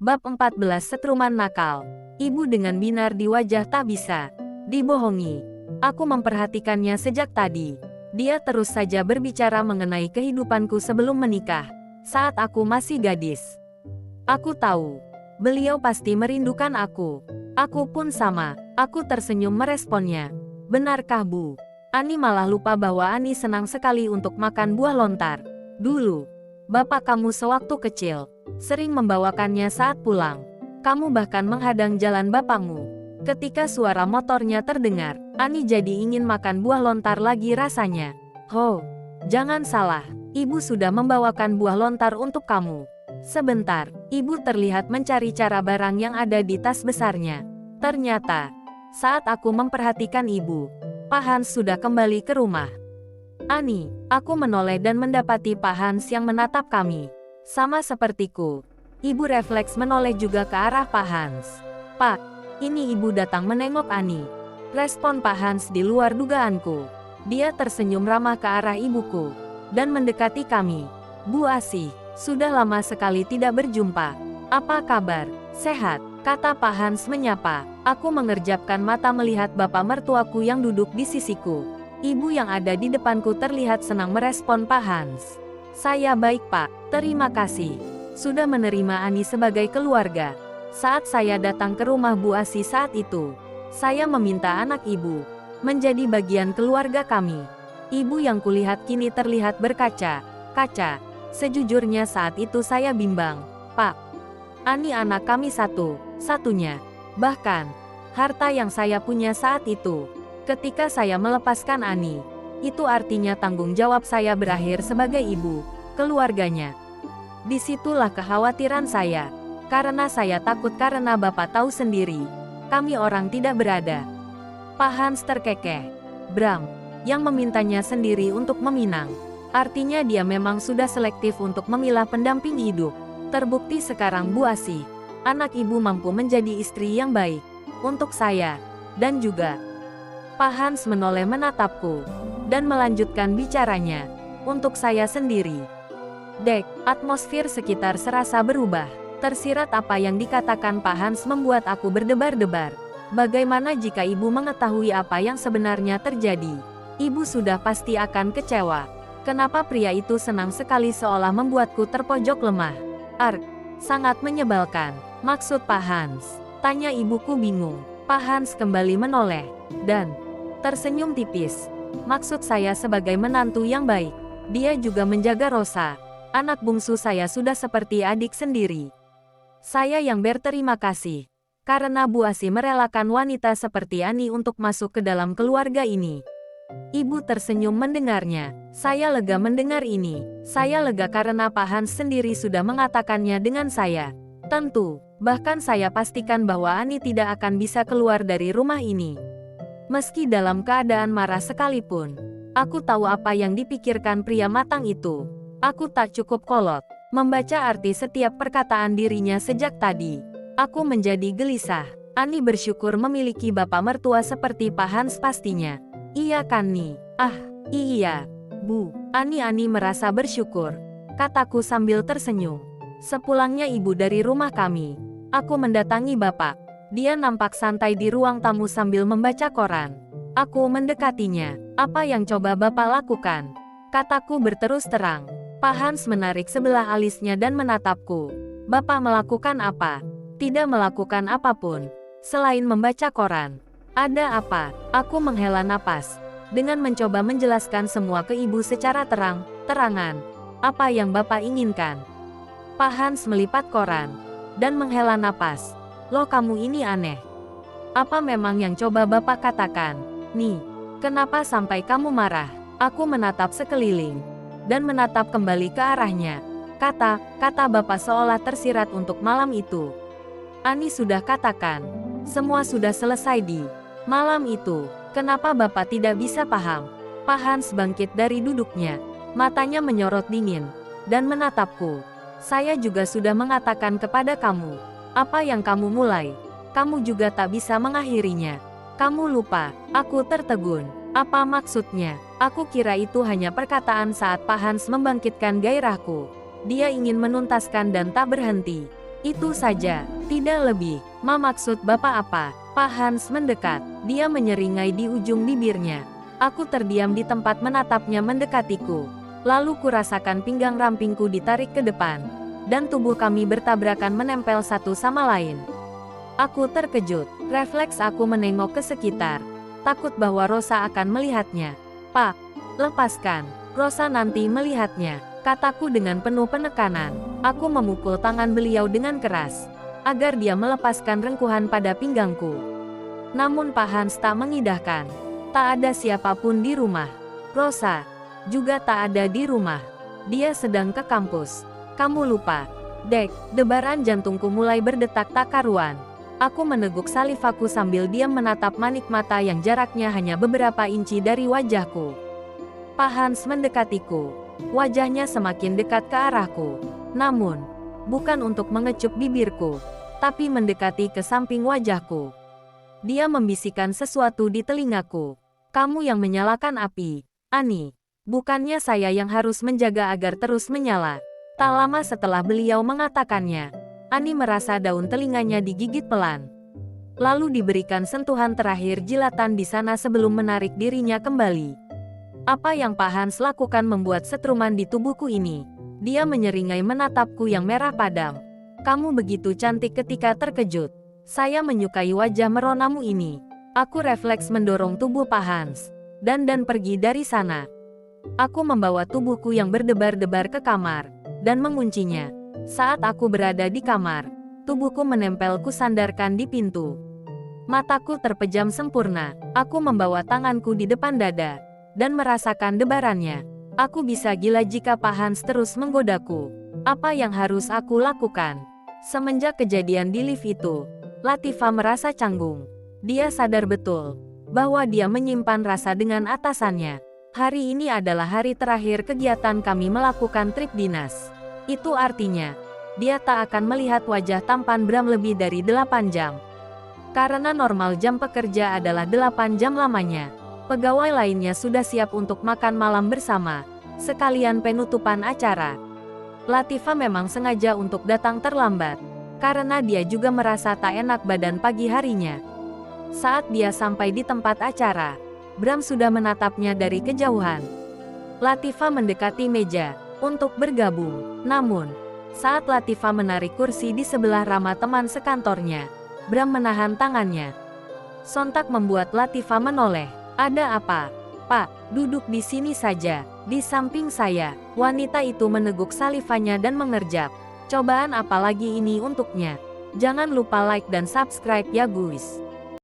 Bab 14 Setruman Nakal. Ibu dengan binar di wajah tak bisa dibohongi. Aku memperhatikannya sejak tadi. Dia terus saja berbicara mengenai kehidupanku sebelum menikah, saat aku masih gadis. Aku tahu, beliau pasti merindukan aku. Aku pun sama. Aku tersenyum meresponnya. Benarkah, Bu? Ani malah lupa bahwa Ani senang sekali untuk makan buah lontar. Dulu, bapak kamu sewaktu kecil sering membawakannya saat pulang. Kamu bahkan menghadang jalan bapakmu. Ketika suara motornya terdengar, Ani jadi ingin makan buah lontar lagi rasanya. Ho, jangan salah, ibu sudah membawakan buah lontar untuk kamu. Sebentar, ibu terlihat mencari cara barang yang ada di tas besarnya. Ternyata, saat aku memperhatikan ibu, Pak Hans sudah kembali ke rumah. Ani, aku menoleh dan mendapati Pak Hans yang menatap kami. Sama sepertiku, ibu refleks menoleh juga ke arah Pak Hans. Pak, ini ibu datang menengok Ani. Respon Pak Hans di luar dugaanku. Dia tersenyum ramah ke arah ibuku dan mendekati kami. Bu Asih, sudah lama sekali tidak berjumpa. Apa kabar? Sehat, kata Pak Hans menyapa. Aku mengerjapkan mata melihat bapak mertuaku yang duduk di sisiku. Ibu yang ada di depanku terlihat senang merespon Pak Hans. Saya baik, Pak. Terima kasih sudah menerima Ani sebagai keluarga. Saat saya datang ke rumah Bu Asih saat itu, saya meminta anak ibu menjadi bagian keluarga kami. Ibu yang kulihat kini terlihat berkaca-kaca. Sejujurnya saat itu saya bimbang, Pak. Ani anak kami satu-satunya. Bahkan, harta yang saya punya saat itu. Ketika saya melepaskan Ani, itu artinya tanggung jawab saya berakhir sebagai ibu keluarganya. Disitulah kekhawatiran saya. Karena saya takut karena Bapak tahu sendiri, kami orang tidak berada. Pak Hans terkekeh. Bram, yang memintanya sendiri untuk meminang. Artinya dia memang sudah selektif untuk memilah pendamping hidup. Terbukti sekarang Bu Asih, anak ibu mampu menjadi istri yang baik untuk saya. Dan juga, Pak Hans menoleh menatapku dan melanjutkan bicaranya. Untuk saya sendiri. Dek, atmosfer sekitar serasa berubah. Tersirat apa yang dikatakan Pak Hans membuat aku berdebar-debar. Bagaimana jika ibu mengetahui apa yang sebenarnya terjadi? Ibu sudah pasti akan kecewa. Kenapa pria itu senang sekali seolah membuatku terpojok lemah? Ark, sangat menyebalkan. Maksud Pak Hans? Tanya ibuku bingung. Pak Hans kembali menoleh dan tersenyum tipis. Maksud saya sebagai menantu yang baik. Dia juga menjaga Rosa. Anak bungsu saya sudah seperti adik sendiri. Saya yang berterima kasih. Karena Bu Asih merelakan wanita seperti Ani untuk masuk ke dalam keluarga ini. Ibu tersenyum mendengarnya. Saya lega mendengar ini. Saya lega karena Pak Hans sendiri sudah mengatakannya dengan saya. Tentu, bahkan saya pastikan bahwa Ani tidak akan bisa keluar dari rumah ini. Meski dalam keadaan marah sekalipun. Aku tahu apa yang dipikirkan pria matang itu. Aku tak cukup kolot membaca arti setiap perkataan dirinya sejak tadi. Aku menjadi gelisah. Ani bersyukur memiliki bapak mertua seperti Pak Hans pastinya. Iya kan Ni? Ah, iya, Bu. Ani merasa bersyukur, kataku sambil tersenyum. Sepulangnya ibu dari rumah kami, aku mendatangi bapak. Dia nampak santai di ruang tamu sambil membaca koran. Aku mendekatinya. Apa yang coba bapak lakukan? Kataku berterus terang. Pak Hans menarik sebelah alisnya dan menatapku. Bapak melakukan apa? Tidak melakukan apapun, selain membaca koran. Ada apa? Aku menghela napas, dengan mencoba menjelaskan semua ke ibu secara terang-terangan. Apa yang bapak inginkan? Pak Hans melipat koran, dan menghela napas. Loh, kamu ini aneh. Apa memang yang coba bapak katakan? Nih, kenapa sampai kamu marah? Aku menatap sekeliling, dan menatap kembali ke arahnya. Kata bapak seolah tersirat untuk malam itu. Ani sudah katakan, semua sudah selesai di malam itu. Kenapa bapak tidak bisa paham? Pak Hans bangkit dari duduknya. Matanya menyorot dingin, dan menatapku. Saya juga sudah mengatakan kepada kamu. Apa yang kamu mulai, kamu juga tak bisa mengakhirinya. Kamu lupa, aku tertegun. Apa maksudnya? Aku kira itu hanya perkataan saat Pak Hans membangkitkan gairahku. Dia ingin menuntaskan dan tak berhenti. Itu saja, tidak lebih. Maksud Bapak apa? Pak Hans mendekat. Dia menyeringai di ujung bibirnya. Aku terdiam di tempat menatapnya mendekatiku. Lalu kurasakan pinggang rampingku ditarik ke depan. Dan tubuh kami bertabrakan menempel satu sama lain. Aku terkejut. Refleks aku menengok ke sekitar. Takut bahwa Rosa akan melihatnya. Pak, lepaskan. Rosa nanti melihatnya, kataku dengan penuh penekanan. Aku memukul tangan beliau dengan keras, agar dia melepaskan rengkuhan pada pinggangku. Namun Pak Hans tak mengindahkan. Tak ada siapapun di rumah. Rosa juga tak ada di rumah. Dia sedang ke kampus. Kamu lupa. Dek, debaran jantungku mulai berdetak tak karuan. Aku meneguk salivaku sambil diam menatap manik mata yang jaraknya hanya beberapa inci dari wajahku. Pak Hans mendekatiku. Wajahnya semakin dekat ke arahku. Namun, bukan untuk mengecup bibirku, tapi mendekati ke samping wajahku. Dia membisikkan sesuatu di telingaku. Kamu yang menyalakan api, Ani. Bukannya saya yang harus menjaga agar terus menyala. Tak lama setelah beliau mengatakannya, Ani merasa daun telinganya digigit pelan. Lalu diberikan sentuhan terakhir jilatan di sana sebelum menarik dirinya kembali. Apa yang Pak Hans lakukan membuat setruman di tubuhku ini. Dia menyeringai menatapku yang merah padam. Kamu begitu cantik ketika terkejut. Saya menyukai wajah meronamu ini. Aku refleks mendorong tubuh Pak Hans. Dan pergi dari sana. Aku membawa tubuhku yang berdebar-debar ke kamar. Dan menguncinya. Saat aku berada di kamar, tubuhku menempel kusandarkan di pintu. Mataku terpejam sempurna. Aku membawa tanganku di depan dada. Dan merasakan debarannya. Aku bisa gila jika Pak Hans terus menggodaku. Apa yang harus aku lakukan? Semenjak kejadian di lift itu, Latifah merasa canggung. Dia sadar betul bahwa dia menyimpan rasa dengan atasannya. Hari ini adalah hari terakhir kegiatan kami melakukan trip dinas. Itu artinya, dia tak akan melihat wajah tampan Bram lebih dari 8 jam. Karena normal jam pekerja adalah 8 jam lamanya. Pegawai lainnya sudah siap untuk makan malam bersama, sekalian penutupan acara. Latifah memang sengaja untuk datang terlambat, karena dia juga merasa tak enak badan pagi harinya. Saat dia sampai di tempat acara, Bram sudah menatapnya dari kejauhan. Latifah mendekati meja untuk bergabung. Namun, saat Latifah menarik kursi di sebelah Rama teman sekantornya, Bram menahan tangannya. Sontak membuat Latifah menoleh. Ada apa? Pak, duduk di sini saja, di samping saya. Wanita itu meneguk salivanya dan mengerjap. Cobaan apa lagi ini untuknya? Jangan lupa like dan subscribe ya guys.